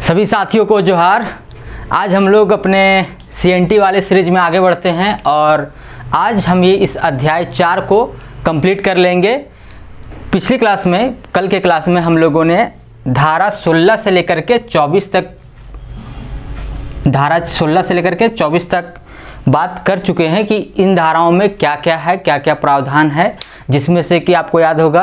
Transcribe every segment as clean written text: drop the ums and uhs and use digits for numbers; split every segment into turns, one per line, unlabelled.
सभी साथियों को जोहार। आज हम लोग अपने CNT वाले सीरीज में आगे बढ़ते हैं और आज हम ये इस अध्याय 4 को कंप्लीट कर लेंगे। पिछली क्लास में, कल के क्लास में हम लोगों ने धारा 16 से लेकर के 24 तक बात कर चुके हैं कि इन धाराओं में क्या क्या है, क्या क्या प्रावधान है, जिसमें से कि आपको याद होगा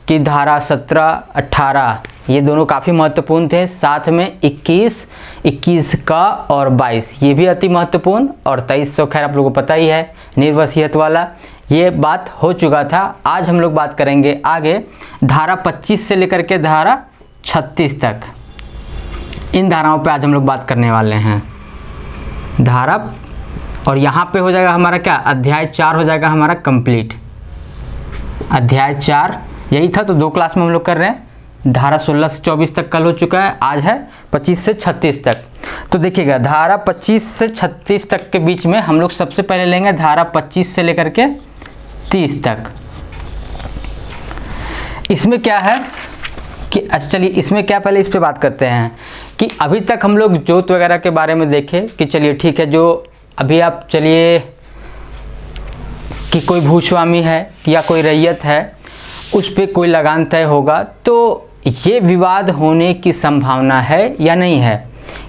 कि धारा 17, 18 ये दोनों काफ़ी महत्वपूर्ण थे। साथ में 21 का और 22 ये भी अति महत्वपूर्ण, और 23 तो खैर आप लोगों को पता ही है, निर्वसीयत वाला, ये बात हो चुका था। आज हम लोग बात करेंगे आगे धारा 25 से लेकर के धारा 36 तक। इन धाराओं पे आज हम लोग बात करने वाले हैं। धारा, और यहाँ पे हो जाएगा हमारा क्या, अध्याय 4 हो जाएगा हमारा कंप्लीट। अध्याय 4 यही था, तो 2 क्लास में हम लोग कर रहे हैं। धारा 16 से 24 तक कल हो चुका है, आज है 25 से 36 तक। तो देखिएगा धारा 25 से 36 तक के बीच में हम लोग सबसे पहले लेंगे धारा 25 से लेकर के 30 तक। इसमें क्या है कि अच्छा चलिए इसमें क्या, पहले इस पे बात करते हैं कि अभी तक हम लोग जोत वगैरह के बारे में देखे कि चलिए ठीक है, जो अभी आप चलिए कि कोई भूस्वामी है या कोई रैयत है, उस पे कोई लगान तय होगा, तो ये विवाद होने की संभावना है या नहीं है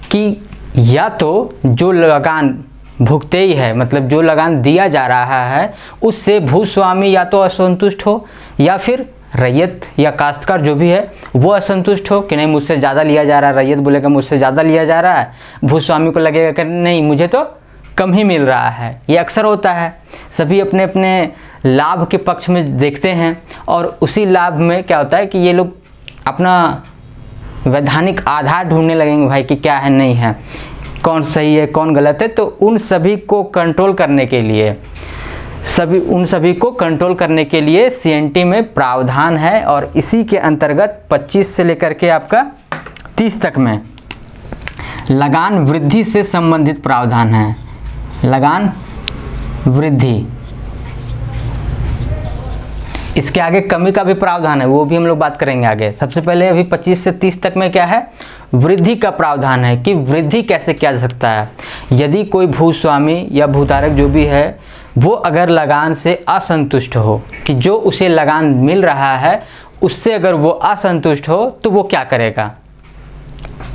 कि या तो जो लगान भुगते ही है, मतलब जो लगान दिया जा रहा है उससे भूस्वामी या तो असंतुष्ट हो, या फिर रैयत या काश्तकार जो भी है वो असंतुष्ट हो कि नहीं मुझसे ज़्यादा लिया जा रहा है। रैयत बोलेगा मुझसे ज़्यादा लिया जा रहा है, भूस्वामी को लगेगा कि नहीं मुझे तो कम ही मिल रहा है। ये अक्सर होता है, सभी अपने अपने लाभ के पक्ष में देखते हैं, और उसी लाभ में क्या होता है कि ये लोग अपना वैधानिक आधार ढूंढने लगेंगे भाई कि क्या है नहीं है, कौन सही है कौन गलत है। तो उन सभी को कंट्रोल करने के लिए CNT में प्रावधान है, और इसी के अंतर्गत 25 से लेकर के आपका 30 तक में लगान वृद्धि से संबंधित प्रावधान है। लगान वृद्धि, इसके आगे कमी का भी प्रावधान है, वो भी हम लोग बात करेंगे आगे। सबसे पहले अभी 25 से 30 तक में क्या है, वृद्धि का प्रावधान है कि वृद्धि कैसे किया जा सकता है। यदि कोई भूस्वामी या भूधारक जो भी है वो अगर लगान से असंतुष्ट हो, कि जो उसे लगान मिल रहा है उससे अगर वो असंतुष्ट हो, तो वो क्या करेगा,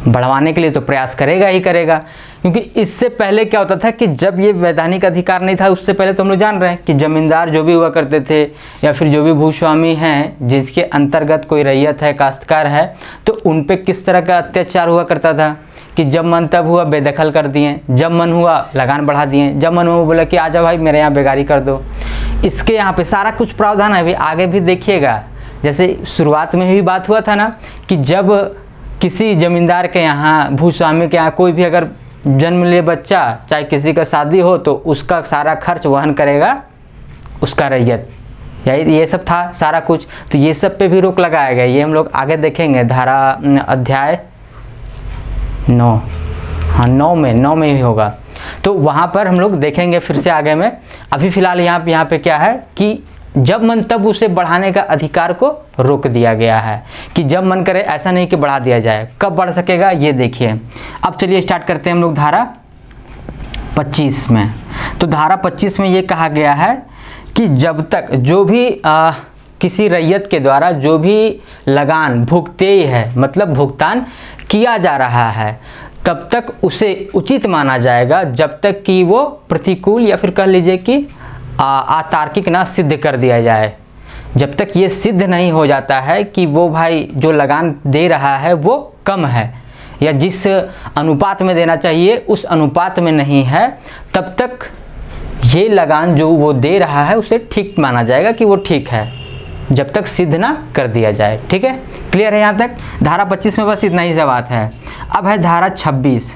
बढ़वाने के लिए तो प्रयास करेगा ही करेगा। क्योंकि इससे पहले क्या होता था कि जब ये वैधानिक अधिकार नहीं था, उससे पहले तो हम लोग जान रहे हैं कि जमींदार जो भी हुआ करते थे या फिर जो भी भूस्वामी हैं जिसके अंतर्गत कोई रैयत है, काश्तकार है, तो उन पे किस तरह का अत्याचार हुआ करता था कि जब मन तब हुआ बेदखल कर दिए, जब मन हुआ लगान बढ़ा दिए, जब मन हुआ बोला कि आजा भाई मेरे यहाँ बेगारी कर दो। इसके यहाँ पे सारा कुछ प्रावधान है। अभी आगे भी देखिएगा, जैसे शुरुआत में भी बात हुआ था ना कि जब किसी जमींदार के यहाँ, भूस्वामी के यहाँ कोई भी अगर जन्म ले बच्चा, चाहे किसी का शादी हो, तो उसका सारा खर्च वहन करेगा उसका रैयत। यही ये सब था सारा कुछ। तो ये सब पे भी रोक लगाया गया, ये हम लोग आगे देखेंगे। धारा अध्याय 9, हाँ 9 में ही होगा, तो वहाँ पर हम लोग देखेंगे फिर से आगे में। अभी फ़िलहाल यहाँ पे क्या है कि जब मन तब उसे बढ़ाने का अधिकार को रोक दिया गया है, कि जब मन करे, ऐसा नहीं कि बढ़ा दिया जाए। कब बढ़ सकेगा ये देखिए। अब चलिए स्टार्ट करते हैं हम लोग धारा 25 में। तो धारा 25 में ये कहा गया है कि जब तक जो भी किसी रैयत के द्वारा जो भी लगान भुगते है, मतलब भुगतान किया जा रहा है, तब तक उसे उचित माना जाएगा जब तक कि वो प्रतिकूल या फिर कह लीजिए कि अतार्किक ना सिद्ध कर दिया जाए। जब तक ये सिद्ध नहीं हो जाता है कि वो भाई जो लगान दे रहा है वो कम है, या जिस अनुपात में देना चाहिए उस अनुपात में नहीं है, तब तक ये लगान जो वो दे रहा है उसे ठीक माना जाएगा कि वो ठीक है, जब तक सिद्ध ना कर दिया जाए। ठीक है, क्लियर है यहाँ तक। धारा 25 में बस इतना ही सा बात है। अब है धारा 26।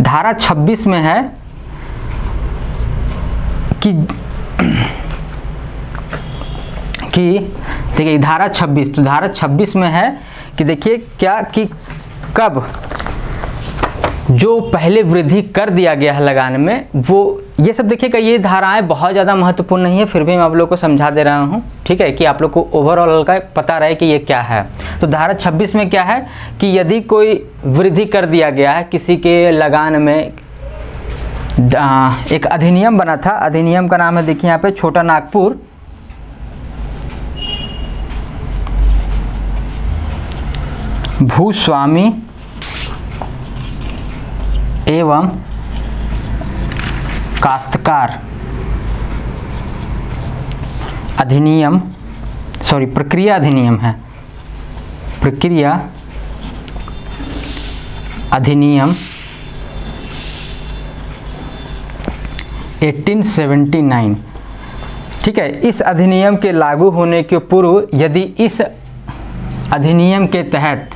धारा 26 में है कि देखिए धारा 26, तो धारा 26 में है कि देखिए क्या कि कब जो पहले वृद्धि कर दिया गया है लगान में, वो ये सब देखिएगा, ये धाराएं बहुत ज़्यादा महत्वपूर्ण नहीं है, फिर भी मैं आप लोग को समझा दे रहा हूँ, ठीक है, कि आप लोग को ओवरऑल का पता रहे कि ये क्या है। तो धारा 26 में क्या है कि यदि कोई वृद्धि कर दिया गया है किसी के लगान में, एक अधिनियम बना था, अधिनियम का नाम है देखिए यहाँ पे छोटा नागपुर भूस्वामी एवं काश्तकार अधिनियम, सॉरी प्रक्रिया अधिनियम है, प्रक्रिया अधिनियम 1879, ठीक है। इस अधिनियम के लागू होने के पूर्व यदि इस अधिनियम के तहत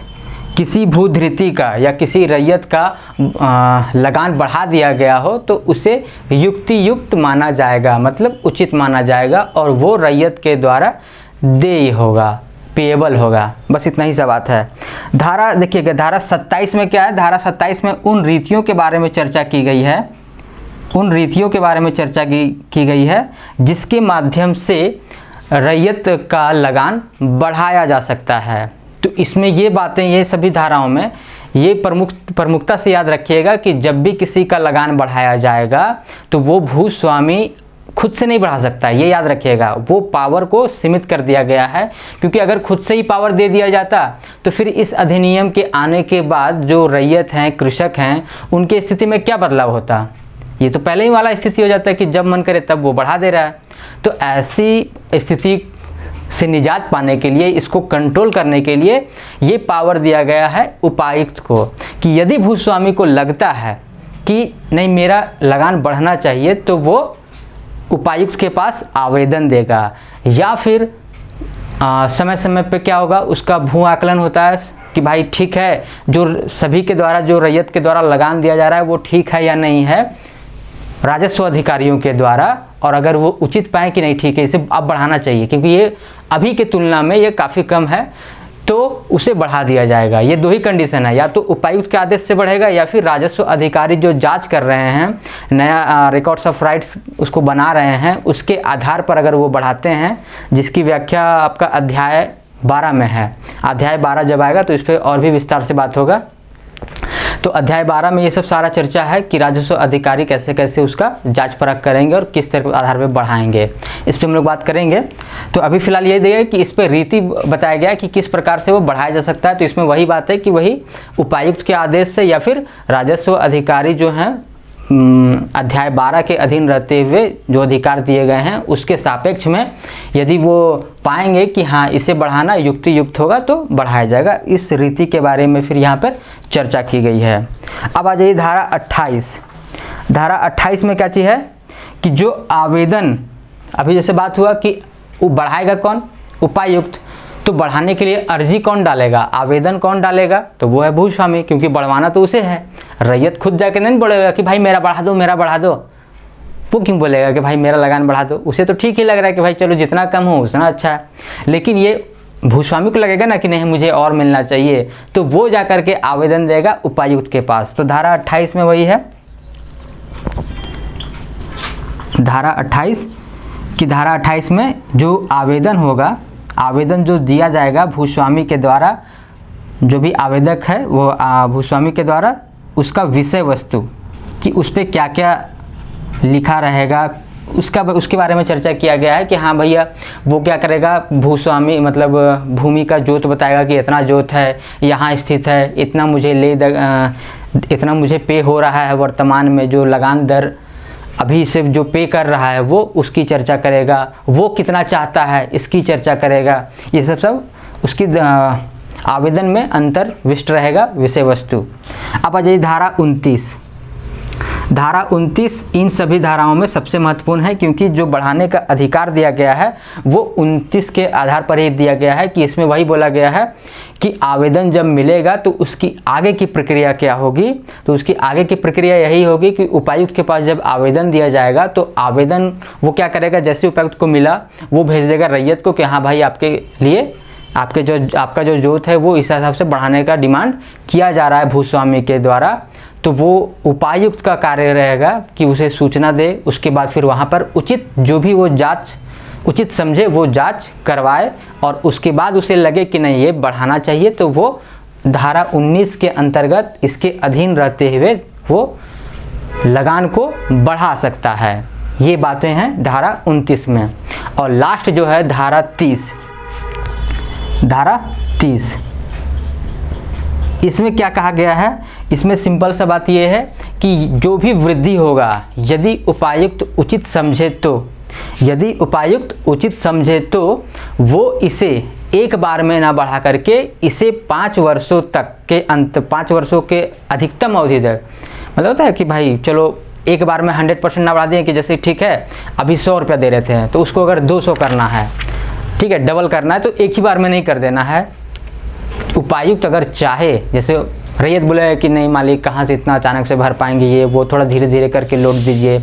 किसी भूधृति का या किसी रैयत का लगान बढ़ा दिया गया हो तो उसे युक्तियुक्त माना जाएगा, मतलब उचित माना जाएगा, और वो रैयत के द्वारा देय होगा, पेएबल होगा। बस इतना ही सा बात है। धारा देखिएगा, धारा 27 में क्या है, धारा 27 में उन रीतियों के बारे में चर्चा की गई है, उन रीतियों के बारे में चर्चा की गई है जिसके माध्यम से रैयत का लगान बढ़ाया जा सकता है। तो इसमें ये बातें, ये सभी धाराओं में ये प्रमुखता से याद रखिएगा कि जब भी किसी का लगान बढ़ाया जाएगा तो वो भूस्वामी खुद से नहीं बढ़ा सकता, ये याद रखिएगा। वो पावर को सीमित कर दिया गया है, क्योंकि अगर खुद से ही पावर दे दिया जाता तो फिर इस अधिनियम के आने के बाद जो रैयत हैं, कृषक हैं, उनकी स्थिति में क्या बदलाव होता। ये तो पहले ही वाला स्थिति हो जाता है कि जब मन करे तब वो बढ़ा दे रहा है। तो ऐसी स्थिति से निजात पाने के लिए, इसको कंट्रोल करने के लिए ये पावर दिया गया है उपायुक्त को कि यदि भूस्वामी को लगता है कि नहीं मेरा लगान बढ़ना चाहिए तो वो उपायुक्त के पास आवेदन देगा, या फिर समय समय पे क्या होगा, उसका भू आकलन होता है कि भाई ठीक है, जो सभी के द्वारा, जो रैयत के द्वारा लगान दिया जा रहा है वो ठीक है या नहीं है राजस्व अधिकारियों के द्वारा, और अगर वो उचित पाएँ कि नहीं ठीक है इसे अब बढ़ाना चाहिए क्योंकि ये अभी के तुलना में ये काफ़ी कम है, तो उसे बढ़ा दिया जाएगा। ये दो ही कंडीशन है, या तो उपायुक्त के आदेश से बढ़ेगा या फिर राजस्व अधिकारी जो जांच कर रहे हैं, नया रिकॉर्ड्स ऑफ राइट्स उसको बना रहे हैं, उसके आधार पर अगर वो बढ़ाते हैं, जिसकी व्याख्या आपका अध्याय 12 में है। अध्याय 12 जब आएगा तो इस पर और भी विस्तार से बात होगा। तो अध्याय 12 में ये सब सारा चर्चा है कि राजस्व अधिकारी कैसे कैसे उसका जांच परख करेंगे और किस तरह के आधार पर बढ़ाएंगे, इस पर हम लोग बात करेंगे। तो अभी फिलहाल ये दिया कि इस पर रीति बताया गया कि किस प्रकार से वो बढ़ाया जा सकता है। तो इसमें वही बात है कि वही उपायुक्त के आदेश से या फिर राजस्व अधिकारी जो हैं अध्याय 12 के अधीन रहते हुए जो अधिकार दिए गए हैं उसके सापेक्ष में यदि वो पाएंगे कि हाँ इसे बढ़ाना युक्तियुक्त होगा तो बढ़ाया जाएगा। इस रीति के बारे में फिर यहाँ पर चर्चा की गई है। अब आ जाइए धारा 28। धारा 28 में क्या चीज़ है कि जो आवेदन, अभी जैसे बात हुआ कि वो बढ़ाएगा कौन, उपायुक्त, तो बढ़ाने के लिए अर्जी कौन डालेगा, आवेदन कौन डालेगा, तो वो है भूस्वामी, क्योंकि बढ़वाना तो उसे है। रैयत खुद जाके नहीं बोलेगा कि भाई मेरा बढ़ा दो, मेरा बढ़ा दो। वो क्यों बोलेगा कि भाई मेरा लगान बढ़ा दो, उसे तो ठीक ही लग रहा है कि भाई चलो जितना कम हो उतना अच्छा है। लेकिन ये भूस्वामी को लगेगा ना कि नहीं मुझे और मिलना चाहिए, तो वो जा करके आवेदन देगा उपायुक्त के पास। तो धारा 28 में वही है, धारा 28 की धारा 28 में जो आवेदन होगा, आवेदन जो दिया जाएगा भूस्वामी के द्वारा, जो भी आवेदक है वो भूस्वामी के द्वारा, उसका विषय वस्तु कि उस पर क्या क्या लिखा रहेगा उसके बारे में चर्चा किया गया है कि हाँ भैया वो क्या करेगा, भूस्वामी मतलब भूमि का जोत बताएगा कि इतना जोत है, यहाँ स्थित है, इतना मुझे इतना मुझे पे हो रहा है वर्तमान में, जो लगान दर अभी से जो पे कर रहा है वो उसकी चर्चा करेगा, वो कितना चाहता है इसकी चर्चा करेगा। ये सब उसकी आवेदन में अंतर्विष्ट रहेगा विषय वस्तु। अब आ जाइए धारा 29। धारा 29 इन सभी धाराओं में सबसे महत्वपूर्ण है, क्योंकि जो बढ़ाने का अधिकार दिया गया है वो 29 के आधार पर ही दिया गया है कि इसमें वही बोला गया है कि आवेदन जब मिलेगा तो उसकी आगे की प्रक्रिया क्या होगी। तो उसकी आगे की प्रक्रिया यही होगी कि उपायुक्त के पास जब आवेदन दिया जाएगा तो आवेदन वो क्या करेगा, जैसे उपायुक्त को मिला वो भेज देगा रैयत को कि हाँ भाई आपके लिए आपका जो जोत है वो इस हिसाब से बढ़ाने का डिमांड किया जा रहा है भूस्वामी के द्वारा। तो वो उपायुक्त का कार्य रहेगा कि उसे सूचना दे, उसके बाद फिर वहाँ पर उचित जो भी वो जांच उचित समझे वो जांच करवाए, और उसके बाद उसे लगे कि नहीं ये बढ़ाना चाहिए तो वो धारा 19 के अंतर्गत इसके अधीन रहते हुए वो लगान को बढ़ा सकता है। ये बातें हैं धारा 29 में। और लास्ट जो है धारा 30, इसमें क्या कहा गया है? इसमें सिंपल सा बात ये है कि जो भी वृद्धि होगा यदि उपायुक्त उचित समझे तो वो इसे एक बार में ना बढ़ा करके इसे 5 वर्षों तक के 5 वर्षों के अधिकतम अवधि तक, मतलब होता है कि भाई चलो एक बार में 100% ना बढ़ा दें कि जैसे ठीक है अभी 100 रुपया दे रहे थे तो उसको अगर 200 करना है, ठीक है डबल करना है, तो एक ही बार में नहीं कर देना है। उपायुक्त अगर चाहे, जैसे रैयत बोले कि नहीं मालिक कहाँ से इतना अचानक से भर पाएंगे, ये वो थोड़ा धीरे धीरे करके लौट दीजिए,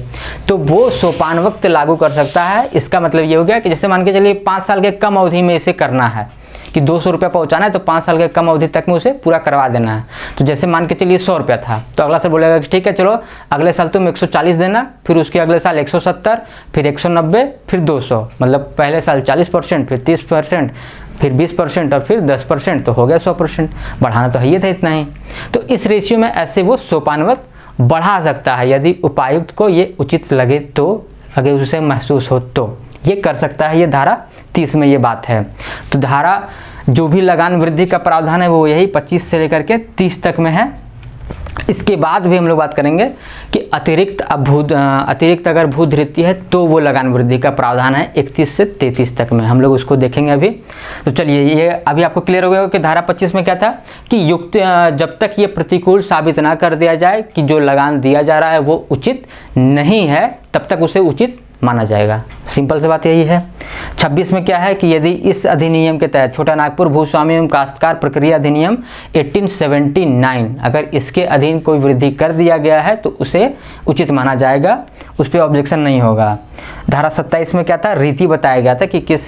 तो वो सोपान वक्त लागू कर सकता है। इसका मतलब ये हो गया कि जैसे मान के चलिए 5 साल के कम अवधि में इसे करना है कि 200 रुपया पहुँचाना है, तो 5 साल के कम अवधि तक में उसे पूरा करवा देना है। तो जैसे मान के चलिए 100 रुपया था, तो अगला साल बोलेगा कि ठीक है चलो अगले साल तुम 140 देना, फिर उसके अगले साल 170, फिर 190, फिर 200, मतलब पहले साल 40%, फिर 30%, फिर 20% और फिर 10%, तो हो गया 100%। बढ़ाना तो है ही था इतना ही। तो इस रेशियो में ऐसे वो सोपानवत बढ़ा सकता है यदि उपायुक्त को ये उचित लगे तो, अगर उसे महसूस हो तो ये कर सकता है। ये धारा 30 में ये बात है। तो धारा जो भी लगान वृद्धि का प्रावधान है वो यही 25 से लेकर के 30 तक में है। इसके बाद भी हम लोग बात करेंगे कि अतिरिक्त अगर भूधृति है तो वो लगान वृद्धि का प्रावधान है 31 से 33 तक में, हम लोग उसको देखेंगे अभी। तो चलिए ये अभी आपको क्लियर हो गया कि धारा 25 में क्या था कि युक्त जब तक ये प्रतिकूल साबित ना कर दिया जाए कि जो लगान दिया जा रहा है वो उचित नहीं है तब तक उसे उचित माना जाएगा। सिंपल सी बात यही है। 26 में क्या है कि यदि इस अधिनियम के तहत छोटा नागपुर भूस्वामी एवं काश्तकार प्रक्रिया अधिनियम 1879 अगर इसके अधीन कोई वृद्धि कर दिया गया है तो उसे उचित माना जाएगा, उस पर ऑब्जेक्शन नहीं होगा। धारा 27 में क्या था, रीति बताया गया था कि किस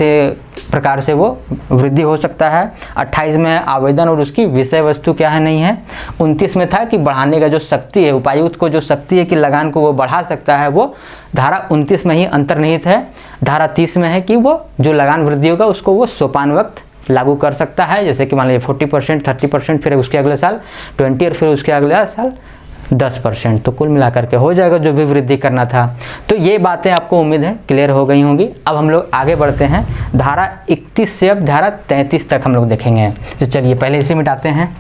प्रकार से वो वृद्धि हो सकता है। 28 में आवेदन और उसकी विषय वस्तु क्या है नहीं है। 29 में था कि बढ़ाने का जो शक्ति है, उपायुक्त को जो शक्ति है कि लगान को वो बढ़ा सकता है, वो धारा 29 में ही अंतर्निहित है। धारा 30 में है कि वो जो लगान वृद्धि होगा उसको वो सोपान वक्त लागू कर सकता है, जैसे कि मान लीजिए 40%, 30%, फिर उसके अगले साल 20 और फिर उसके अगले साल 10%, तो कुल मिलाकर के हो जाएगा जो भी वृद्धि करना था। तो ये बातें आपको उम्मीद है क्लियर हो गई होंगी। अब हम लोग आगे बढ़ते हैं, धारा 31 से अब धारा 33 तक हम लोग देखेंगे। तो चलिए पहले इसे मिटाते हैं।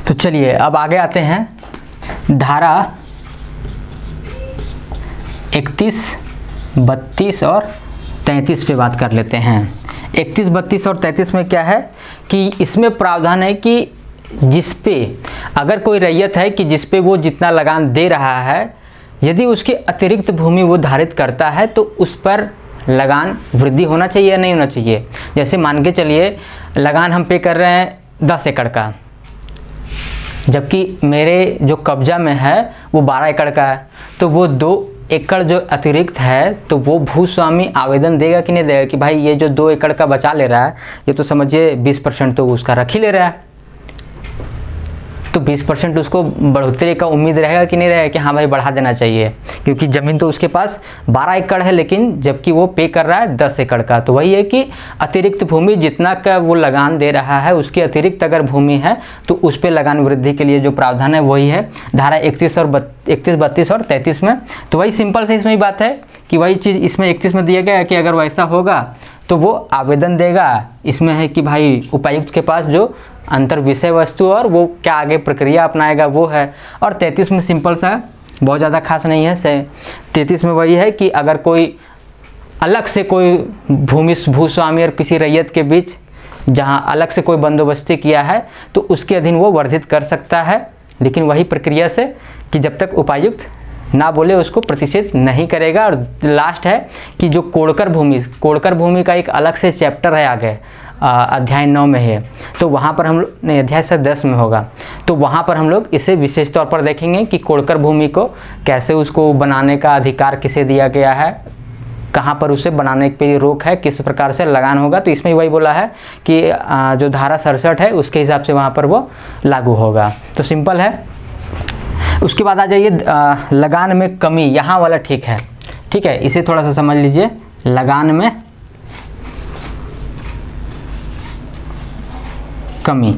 तो चलिए अब आगे आते हैं धारा 31, 32 और 33 पे बात कर लेते हैं। 31, 32 और 33 में क्या है कि इसमें प्रावधान है कि जिस पे अगर कोई रैयत है कि जिस पे वो जितना लगान दे रहा है, यदि उसके अतिरिक्त भूमि वो धारित करता है तो उस पर लगान वृद्धि होना चाहिए या नहीं होना चाहिए। जैसे मान के चलिए लगान हम पे कर रहे हैं 10 एकड़ का, जबकि मेरे जो कब्जा में है वो 12 एकड़ का है, तो वो 2 एकड़ जो अतिरिक्त है तो वो भूस्वामी आवेदन देगा कि नहीं देगा कि भाई ये जो 2 एकड़ का बचा ले रहा है, ये तो समझिए 20% तो उसका रख ही ले रहा है, तो 20% उसको बढ़ोतरी का उम्मीद रहेगा कि नहीं रहेगा कि हाँ भाई बढ़ा देना चाहिए, क्योंकि ज़मीन तो उसके पास 12 एकड़ है लेकिन जबकि वो पे कर रहा है 10 एकड़ का। तो वही है कि अतिरिक्त भूमि जितना का वो लगान दे रहा है उसके अतिरिक्त अगर भूमि है तो उस पर लगान वृद्धि के लिए जो प्रावधान है वही है धारा 31, 32 और 33 में। तो वही सिंपल से इसमें ही बात है कि वही चीज़ इसमें 31 में दिया गया है कि अगर वैसा होगा तो वो आवेदन देगा। इसमें है कि भाई उपायुक्त के पास जो अंतर विषय वस्तु और वो क्या आगे प्रक्रिया अपनाएगा वो है। और 33 में सिंपल सा है, बहुत ज़्यादा खास नहीं है। 33 में वही है कि अगर कोई अलग से कोई भूस्वामी और किसी रैयत के बीच जहां अलग से कोई बंदोबस्ती किया है तो उसके अधीन वो वर्धित कर सकता है, लेकिन वही प्रक्रिया से कि जब तक उपायुक्त ना बोले उसको प्रतिषेध नहीं करेगा। और लास्ट है कि जो कोड़कर भूमि का एक अलग से चैप्टर है आगे, अध्याय 9 में है, तो वहाँ पर हम लोग नहीं, अध्याय से 10 में होगा, तो वहाँ पर हम लोग इसे विशेष तौर पर देखेंगे कि कोड़कर भूमि को कैसे उसको बनाने का अधिकार किसे दिया गया है, कहाँ पर उसे बनाने पे रोक है, किस प्रकार से लगान होगा। तो इसमें वही बोला है कि जो धारा 67 है उसके हिसाब से वहाँ पर वो लागू होगा। तो सिंपल है। उसके बाद आ जाइए लगान में कमी, यहाँ वाला ठीक है, इसे थोड़ा सा समझ लीजिए। लगान में कमी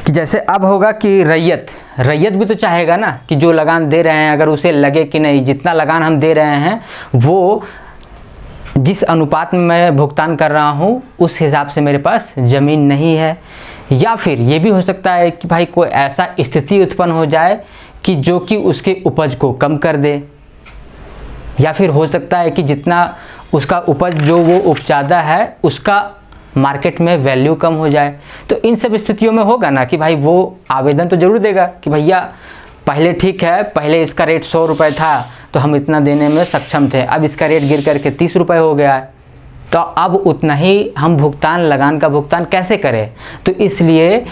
कि जैसे अब होगा कि रैयत भी तो चाहेगा ना कि जो लगान दे रहे हैं अगर उसे लगे कि नहीं, जितना लगान हम दे रहे हैं वो जिस अनुपात में मैं भुगतान कर रहा हूँ उस हिसाब से मेरे पास ज़मीन नहीं है। या फिर ये भी हो सकता है कि भाई कोई ऐसा स्थिति उत्पन्न हो जाए कि जो कि उसके उपज को कम कर दे, या फिर हो सकता है कि जितना उसका उपज जो वो उपजादा है उसका मार्केट में वैल्यू कम हो जाए। तो इन सब स्थितियों में होगा ना कि भाई वो आवेदन तो ज़रूर देगा कि भैया पहले ठीक है, पहले इसका रेट 100 रुपये था तो हम इतना देने में सक्षम थे, अब इसका रेट गिर करके 30 रुपये हो गया है, तो अब उतना ही हम लगान का भुगतान कैसे करें। तो इसलिए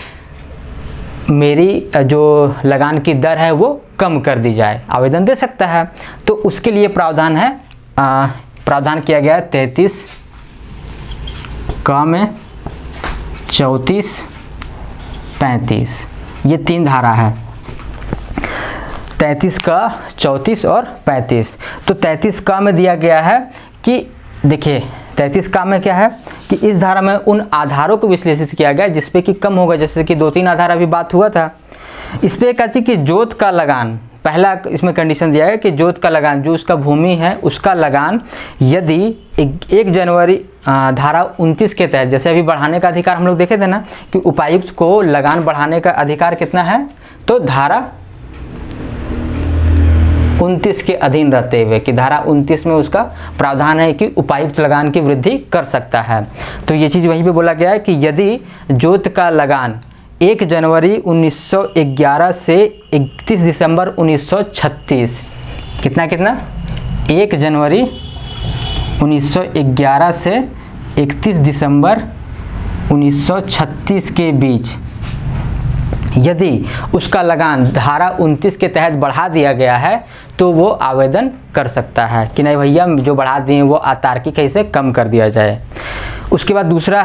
मेरी जो लगान की दर है वो कम कर दी जाए, आवेदन दे सकता है। तो उसके लिए प्रावधान है, प्रावधान किया गया 33 का में 34, 35, ये 3 धारा है, 33 का, 34 और 35। तो 33 का में दिया गया है कि देखिए 33 का में क्या है कि इस धारा में उन आधारों को विश्लेषित किया गया जिस पे कि कम होगा, जैसे कि 2-3 आधार अभी बात हुआ था। इस पर एक अच्छी कि जोत का लगान, पहला इसमें कंडीशन दिया है कि जोत का लगान, जो उसका भूमि है उसका लगान यदि 1 जनवरी धारा 29 के तहत, जैसे अभी बढ़ाने का अधिकार हम लोग देखे थे ना कि उपायुक्त को लगान बढ़ाने का अधिकार कितना है, तो धारा 29 के अधीन रहते हुए कि धारा 29 में उसका प्रावधान है कि उपायुक्त लगान की वृद्धि कर सकता है। तो ये चीज़ वहीं पे बोला गया है कि यदि जोत का लगान 1 जनवरी 1911 से 31 दिसंबर 1936, कितना 1 जनवरी 1911 से 31 दिसंबर 1936 के बीच यदि उसका लगान धारा 29 के तहत बढ़ा दिया गया है तो वो आवेदन कर सकता है कि नहीं भैया जो बढ़ा दिए वो अतार्किक है, इसे कम कर दिया जाए। उसके बाद दूसरा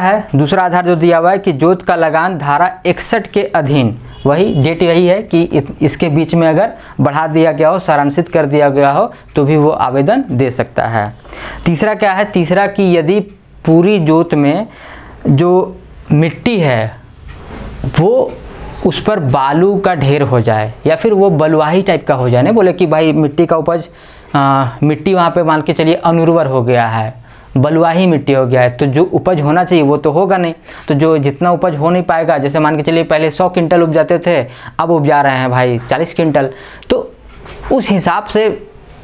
आधार जो दिया हुआ है कि जोत का लगान धारा 61 के अधीन, वही डेट यही है कि इसके बीच में अगर बढ़ा दिया गया हो, सारांशित कर दिया गया हो तो भी वो आवेदन दे सकता है। तीसरा क्या है, तीसरा कि यदि पूरी जोत में जो मिट्टी है वो उस पर बालू का ढेर हो जाए या फिर वो बलुआही टाइप का हो जाए, नहीं बोले कि भाई मिट्टी का उपज मिट्टी वहाँ पे मान के चलिए अनुर्वर हो गया है, बलुआही मिट्टी हो गया है, तो जो उपज होना चाहिए वो तो होगा नहीं। तो जो जितना उपज हो नहीं पाएगा, जैसे मान के चलिए पहले 100 क्विंटल उपजाते थे, अब उपजा रहे हैं भाई 40 क्विंटल, तो उस हिसाब से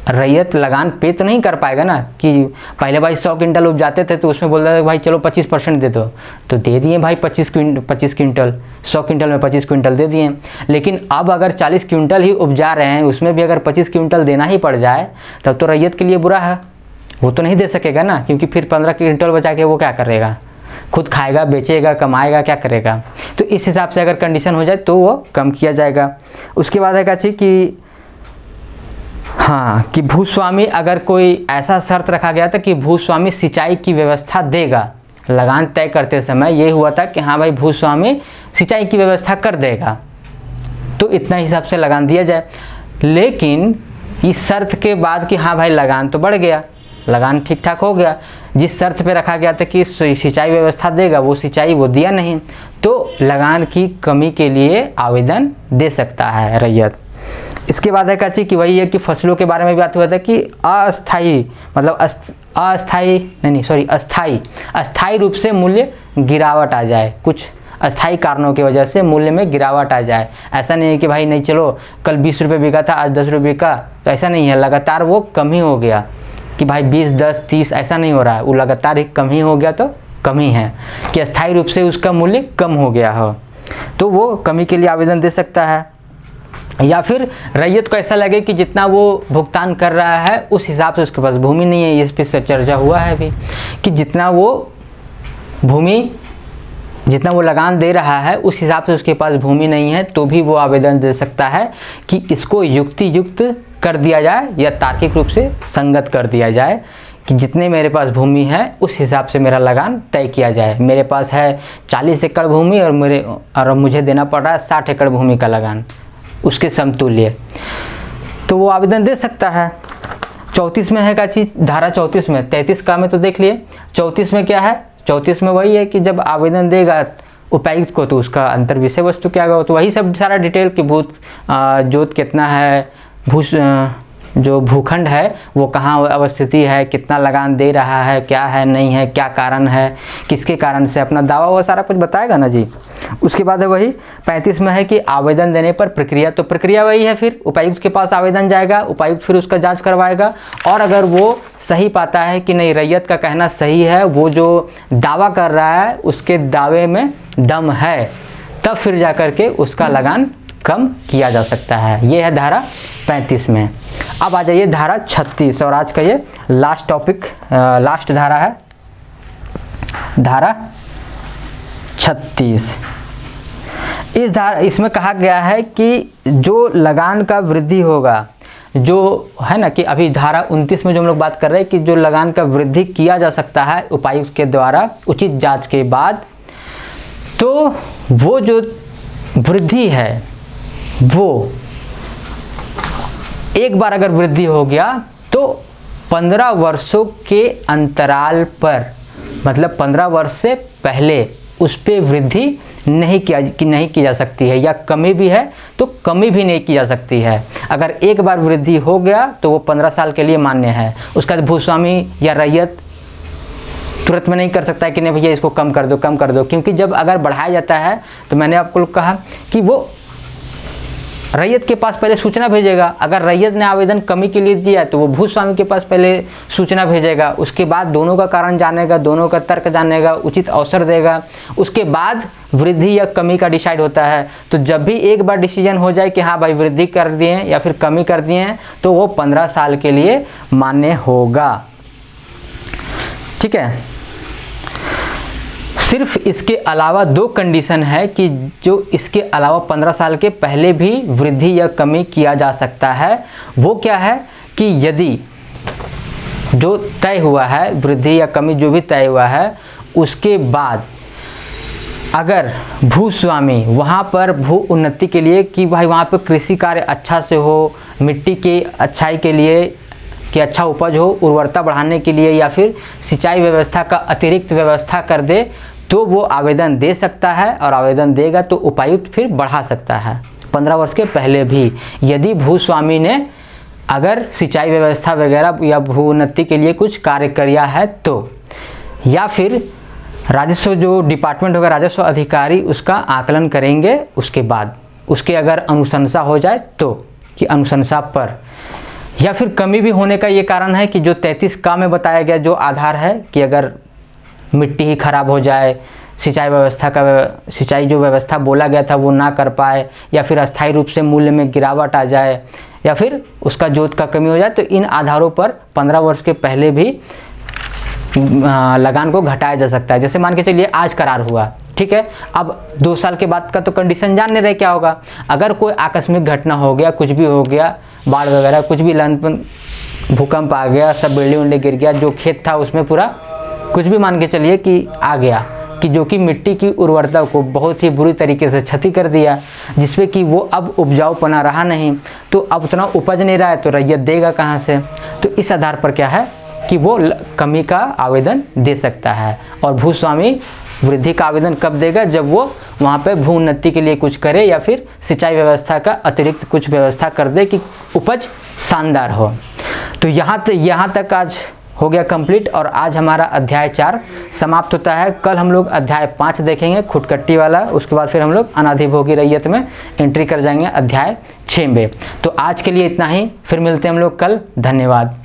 रैयत लगान पे तो नहीं कर पाएगा ना कि पहले भाई 100 क्विंटल उपजाते थे तो उसमें बोल रहे थे भाई चलो 25% दे दो, तो दे दिए भाई 25 क्विंटल, 100 क्विंटल में 25 क्विंटल दे दिए। लेकिन अब अगर 40 क्विंटल ही उपजा रहे हैं, उसमें भी अगर 25 क्विंटल देना ही पड़ जाए तब तो रैयत के लिए बुरा है, वो तो नहीं दे सकेगा ना, क्योंकि फिर 15 क्विंटल बचा के वो क्या करेगा, खुद खाएगा, बेचेगा, कमाएगा, क्या करेगा। तो इस हिसाब से अगर कंडीशन हो जाए तो वो कम किया जाएगा। उसके बाद है काची कि हाँ कि भूस्वामी, अगर कोई ऐसा शर्त रखा गया था कि भूस्वामी सिंचाई की व्यवस्था देगा, लगान तय करते समय ये हुआ था कि हाँ भाई भूस्वामी सिंचाई की व्यवस्था कर देगा, तो इतना हिसाब से लगान दिया जाए। लेकिन इस शर्त के बाद कि हाँ भाई लगान तो बढ़ गया, लगान ठीक ठाक हो गया, जिस शर्त पे रखा गया था कि सिंचाई व्यवस्था देगा वो सिंचाई वो दिया नहीं, तो लगान की कमी के लिए आवेदन दे सकता है रैयत। इसके बाद है काची कि वही है कि फसलों के बारे में बात हुआ था कि अस्थाई मतलब अस्थाई रूप से मूल्य गिरावट आ जाए, कुछ अस्थाई कारणों की वजह से मूल्य में गिरावट आ जाए। ऐसा नहीं है कि भाई नहीं चलो कल 20 रुपये बिका था आज 10 रुपये बिका, तो ऐसा नहीं है, लगातार वो कम ही हो गया कि भाई 20, 10, 30 ऐसा नहीं हो रहा है, वो लगातार ही कम ही हो गया, तो कम ही है कि अस्थाई रूप से उसका मूल्य कम हो गया हो, तो वो कमी के लिए आवेदन दे सकता है। या फिर रैयत को ऐसा लगे कि जितना वो भुगतान कर रहा है उस हिसाब से उसके पास भूमि नहीं है, इस पर चर्चा हुआ है अभी कि जितना वो भूमि जितना वो लगान दे रहा है उस हिसाब से उसके पास भूमि नहीं है तो भी वो आवेदन दे सकता है कि इसको युक्ति युक्त कर दिया जाए या तार्किक रूप से संगत कर दिया जाए कि जितने मेरे पास भूमि है उस हिसाब से मेरा लगान तय किया जाए। मेरे पास है 40 एकड़ भूमि और मुझे देना पड़ रहा है 60 एकड़ भूमि का लगान, उसके समतुल्य, तो वो आवेदन दे सकता है। 34 में है क्या चीज़, धारा 34 में, 33 का में तो देख लिए, 34 में क्या है, 34 में वही है कि जब आवेदन देगा उपायुक्त को तो उसका अंतर विषय वस्तु क्या होगा, तो वही सब सारा डिटेल कि जोत कितना है, जो भूखंड है वो कहाँ अवस्थिति है, कितना लगान दे रहा है, क्या है नहीं है, क्या कारण है, किसके कारण से अपना दावा, वो सारा कुछ बताएगा ना जी। उसके बाद है वही 35 में है कि आवेदन देने पर प्रक्रिया, तो प्रक्रिया वही है, फिर उपायुक्त के पास आवेदन जाएगा, उपायुक्त फिर उसका जांच करवाएगा और अगर वो सही पाता है कि नहीं रैयत का कहना सही है, वो जो दावा कर रहा है उसके दावे में दम है, तब फिर जा कर के उसका लगान कम किया जा सकता है। ये है धारा 35 में। अब आ जाइए धारा 36 और आज का ये लास्ट टॉपिक, लास्ट धारा है धारा 36। इसमें कहा गया है कि जो लगान का वृद्धि होगा, जो है ना कि अभी धारा 29 में जो हम लोग बात कर रहे हैं कि जो लगान का वृद्धि किया जा सकता है उपायुक्त के द्वारा उचित जांच के बाद, तो वो जो वृद्धि है वो एक बार अगर वृद्धि हो गया तो 15 वर्षों के अंतराल पर, मतलब 15 वर्ष से पहले उस पर वृद्धि नहीं की जा सकती है, या कमी भी है तो कमी भी नहीं की जा सकती है। अगर एक बार वृद्धि हो गया तो वो 15 साल के लिए मान्य है। उसका भूस्वामी या रैयत तुरंत में नहीं कर सकता है कि नहीं भैया इसको कम कर दो, क्योंकि जब अगर बढ़ाया जाता है तो मैंने आपको कहा कि वो रैयत के पास पहले सूचना भेजेगा। अगर रैयत ने आवेदन कमी के लिए दिया तो वो भूस्वामी के पास पहले सूचना भेजेगा, उसके बाद दोनों का कारण जानेगा, दोनों का तर्क जानेगा, उचित अवसर देगा, उसके बाद वृद्धि या कमी का डिसाइड होता है। तो जब भी एक बार डिसीजन हो जाए कि हाँ भाई वृद्धि कर दिए या फिर कमी कर दिए हैं तो वो 15 साल के लिए मान्य होगा। ठीक है। सिर्फ इसके अलावा 2 कंडीशन है कि जो इसके अलावा 15 साल के पहले भी वृद्धि या कमी किया जा सकता है। वो क्या है कि यदि जो तय हुआ है वृद्धि या कमी जो भी तय हुआ है उसके बाद अगर भूस्वामी वहाँ पर भू उन्नति के लिए कि भाई वहाँ पर कृषि कार्य अच्छा से हो, मिट्टी के अच्छाई के लिए कि अच्छा उपज हो, उर्वरता बढ़ाने के लिए या फिर सिंचाई व्यवस्था का अतिरिक्त व्यवस्था कर दे, तो वो आवेदन दे सकता है और आवेदन देगा तो उपायुक्त फिर बढ़ा सकता है 15 वर्ष के पहले भी, यदि भूस्वामी ने अगर सिंचाई व्यवस्था वगैरह या भू उन्नति के लिए कुछ कार्य किया है तो, या फिर राजस्व जो डिपार्टमेंट होगा राजस्व अधिकारी उसका आकलन करेंगे, उसके बाद उसके अगर अनुशंसा हो जाए तो, कि अनुशंसा पर, या फिर कमी भी होने का ये कारण है कि जो 33 का में बताया गया जो आधार है कि अगर मिट्टी ही खराब हो जाए, सिंचाई जो व्यवस्था बोला गया था वो ना कर पाए, या फिर अस्थायी रूप से मूल्य में गिरावट आ जाए, या फिर उसका जोत का कमी हो जाए, तो इन आधारों पर 15 वर्ष के पहले भी लगान को घटाया जा सकता है। जैसे मान के चलिए आज करार हुआ, ठीक है, अब 2 साल के बाद का तो कंडीशन जान नहीं रहे क्या होगा। अगर कोई आकस्मिक घटना हो गया, कुछ भी हो गया, बाढ़ वगैरह कुछ भी, भूकंप आ गया, सब बिल्डिंग उल्डिंग गिर गया, जो खेत था उसमें पूरा कुछ भी मान के चलिए कि आ गया कि जो कि मिट्टी की उर्वरता को बहुत ही बुरी तरीके से क्षति कर दिया, जिसपे कि वो अब उपजाऊपना रहा नहीं, तो अब उतना उपज नहीं रहा है तो रैयत देगा कहाँ से। तो इस आधार पर क्या है कि वो कमी का आवेदन दे सकता है। और भूस्वामी वृद्धि का आवेदन कब देगा, जब वो वहाँ पे भू उन्नति के लिए कुछ करे या फिर सिंचाई व्यवस्था का अतिरिक्त कुछ व्यवस्था कर दे कि उपज शानदार हो। तो यहाँ तक आज हो गया कंप्लीट और आज हमारा अध्याय 4 समाप्त होता है। कल हम लोग अध्याय 5 देखेंगे खुटकट्टी वाला, उसके बाद फिर हम लोग अनाधिभोगी रैयत में एंट्री कर जाएंगे अध्याय 6 में। तो आज के लिए इतना ही, फिर मिलते हैं हम लोग कल। धन्यवाद।